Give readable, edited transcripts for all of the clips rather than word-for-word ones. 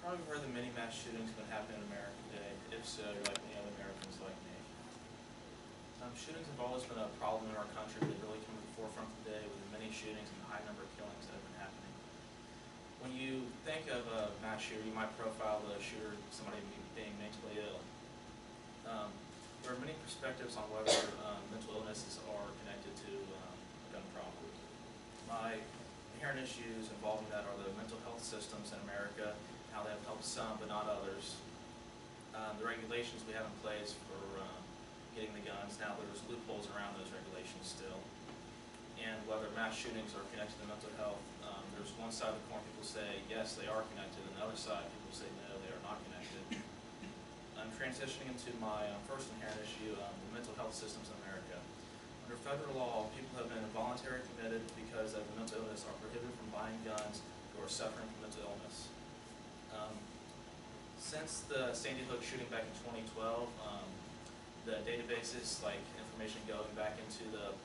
Probably heard the many mass shootings have been happening in America today. If so, you're like many other Americans like me. Shootings have always been a problem in our country, but they really come to the forefront today with the many shootings and the high number of killings that have been happening. When you think of a mass shooter, you might profile the shooter as somebody being mentally ill. There are many perspectives on whether mental illnesses are connected to a gun problem. My inherent issues involving that are the mental health systems in America, how they have helped some but not others. The regulations we have in place for getting the guns, now there's loopholes around those regulations still. And whether mass shootings are connected to mental health, there's one side of the coin people say yes, they are connected, and the other side people say no, they are not connected. I'm transitioning into my first inherent issue, the mental health systems in America. Under federal law, people have been involuntarily committed because of a mental illness are prohibited from buying guns who are suffering from mental illness. Since the Sandy Hook shooting back in 2012, the databases, like information going back into the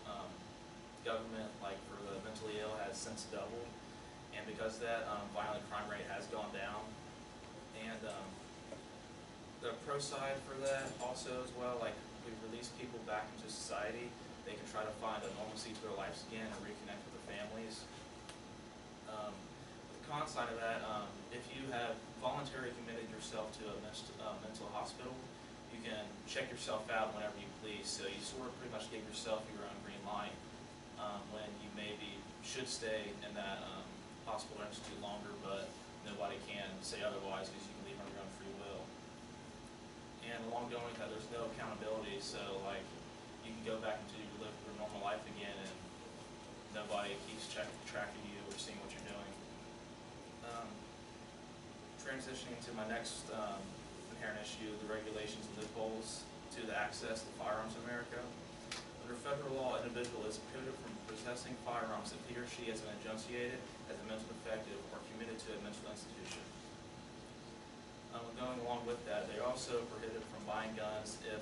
government, like for the mentally ill, has since doubled. And because of that, violent crime rate has gone down. And the pro side for that also as well, like we've released people back into society. They can try to find a normalcy to their lives again and reconnect with their families. The con side of that, if you have voluntarily committed yourself to a mental hospital, you can check yourself out whenever you please. So you sort of pretty much give yourself your own green light when you maybe should stay in that hospital or institute longer, but nobody can say otherwise because you can leave on your own free will. And along going with that, there's no accountability, so like you can go back into live your normal life again and nobody keeps track of you or seeing what you're doing. Transitioning to my next inherent issue, the regulations and loopholes to the access to firearms in America. Under federal law, an individual is prohibited from possessing firearms if he or she has been adjudicated as a mental defective or committed to a mental institution. Going along with that, they are also prohibited from buying guns if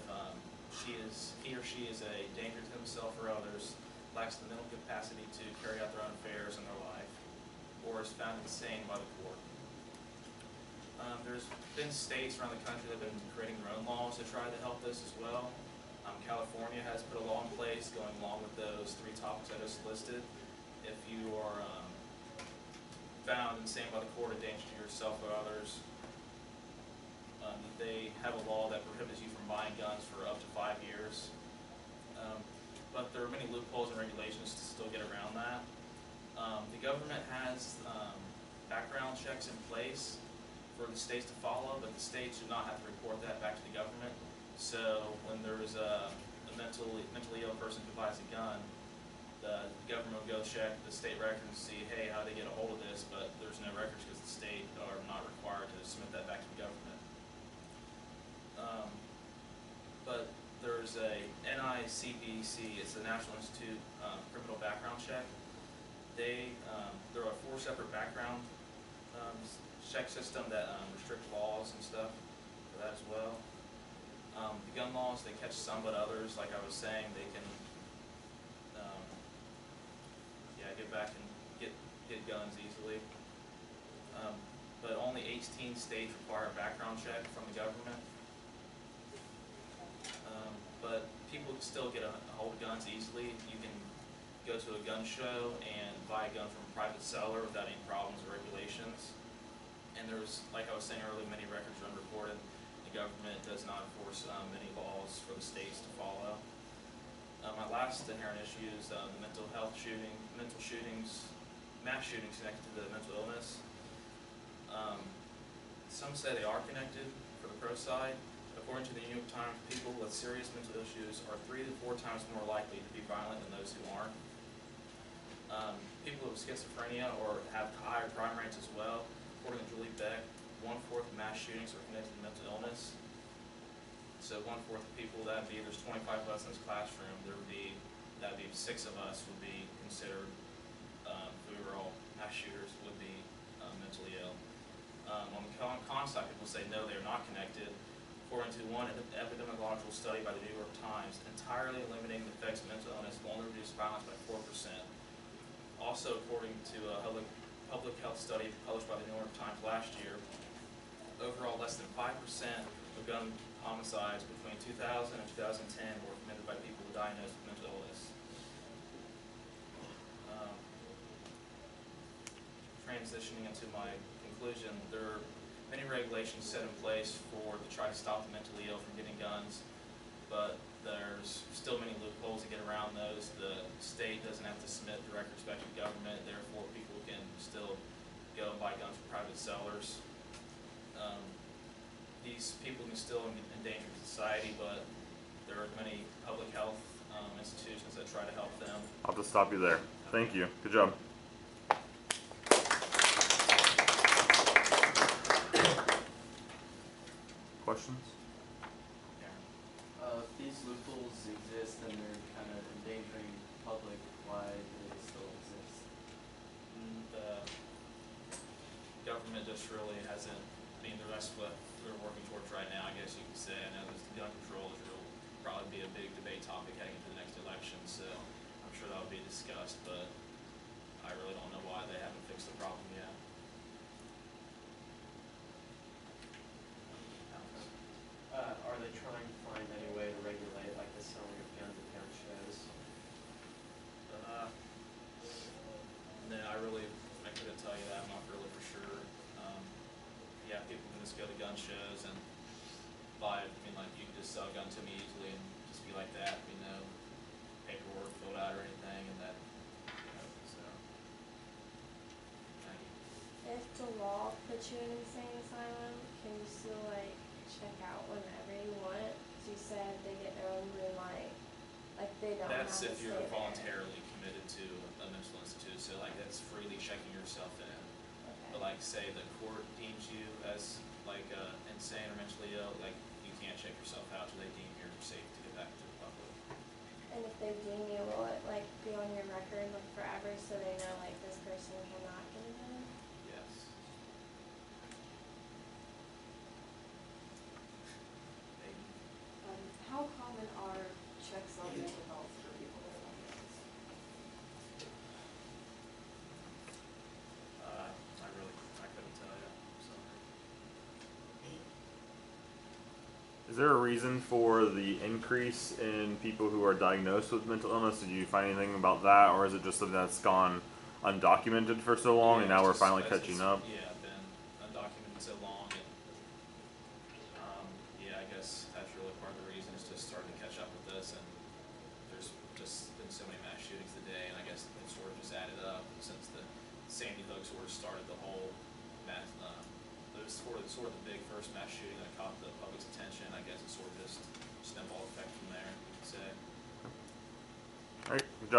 he or she is a danger to himself or others, lacks the mental capacity to carry out their own affairs in their life, or is found insane by the court. There's been states around the country that have been creating their own laws to try to help this as well. California has put a law in place going along with those three topics I just listed. If you are found insane by the court, a danger to yourself or others, they have a law that prohibits you from buying guns for up to 5 years. But there are many loopholes and regulations to still get around that. The government has background checks in place for the states to follow, but the states do not have to report that back to the government. So when there is a mentally ill person who buys a gun, the government will go check the state records and see, hey, how they get a hold of this, but there's no records because the state are not required to submit that back to the government. But there's a NICBC, it's the National Institute Criminal Background Check. There are 4 separate background check system that restrict laws and stuff for that as well. The gun laws, they catch some but others, like I was saying, they can get back and get guns easily. But only 18 states require a background check from the government. But people can still get a hold of guns easily. You can go to a gun show and buy a gun from a private seller without any problems or regulations. And there's, like I was saying earlier, many records are unreported. The government does not enforce many laws for the states to follow. My last inherent issue is the mental shootings, mass shootings connected to the mental illness. Some say they are connected for the pro side. According to the New York Times, people with serious mental issues are 3 to 4 times more likely to be violent than those who aren't. People with schizophrenia or have higher crime rates as well. According to Julie Beck, 1/4 of mass shootings are connected to mental illness. So 1/4 of people, that would be, there's 25 of us in this classroom, that would be 6 of us would be considered, if we were all mass shooters, would be mentally ill. On the con side, people say no, they are not connected. According to one epidemiological study by the New York Times, entirely eliminating the effects of mental illness will only reduce violence by 4%. Also, according to a public health study published by the New York Times last year, less than 5% of gun homicides between 2000 and 2010 were committed by people diagnosed with mental illness. Um, Transitioning into my conclusion, there are many regulations set in place to try to stop the mentally ill from getting guns, but there's still many loopholes to get around those. The state doesn't have to submit direct respect to government, therefore people can still go and buy guns from private sellers. These people can still endanger society, but there are many public health institutions that try to help them. I'll just stop you there. Thank you. Good job. Questions? Yeah. If these loopholes exist and they're kind of endangering the public, why do they still exist? The government just really hasn't, that's what we're working towards right now, I guess you could say. I know this gun control will probably be a big debate topic heading into the next election, so I'm sure that'll be discussed, but I really don't know why they haven't fixed the problem yet. Are they trying to find any way to regulate like the selling of guns at gun shows? No, I couldn't tell you that. I'm not really for sure. Yeah, people can just go to gun shows and buy it. Like you can just sell a gun to me easily and just be like that. Paperwork filled out or anything, and that. So. Thank you. If the law puts you in an insane asylum, can you still like check out whenever you want? As you said, they get their own room light. Like they don't That's have to if stay you're there. voluntarily committed to a mental institute. So like that's freely checking yourself in. Okay. But like say the court deems you as like insane or mentally ill, like you can't check yourself out till they deem you're safe to get back to the public. And if they deem you, will it like be on your record like forever so they know like this person cannot get a gun? Yes. Maybe. How common are checks on mental health for people that are on drugs? I couldn't tell you. Sorry. Is there a reason for the increase in people who are diagnosed with mental illness? Did you find anything about that, or is it just something that's gone undocumented for so long, and now we're finally catching up? Yeah, been undocumented so long, and yeah, I guess that's really part of the reason is just starting to catch up with this, and there's just been so many mass shootings today, and I guess it sort of just added up since the Sandy Hook sort of started the whole mass. It was sort of the big first mass shooting that caught the public's attention. I guess it sort of just snowball effect from there, you could say. All right. Good job.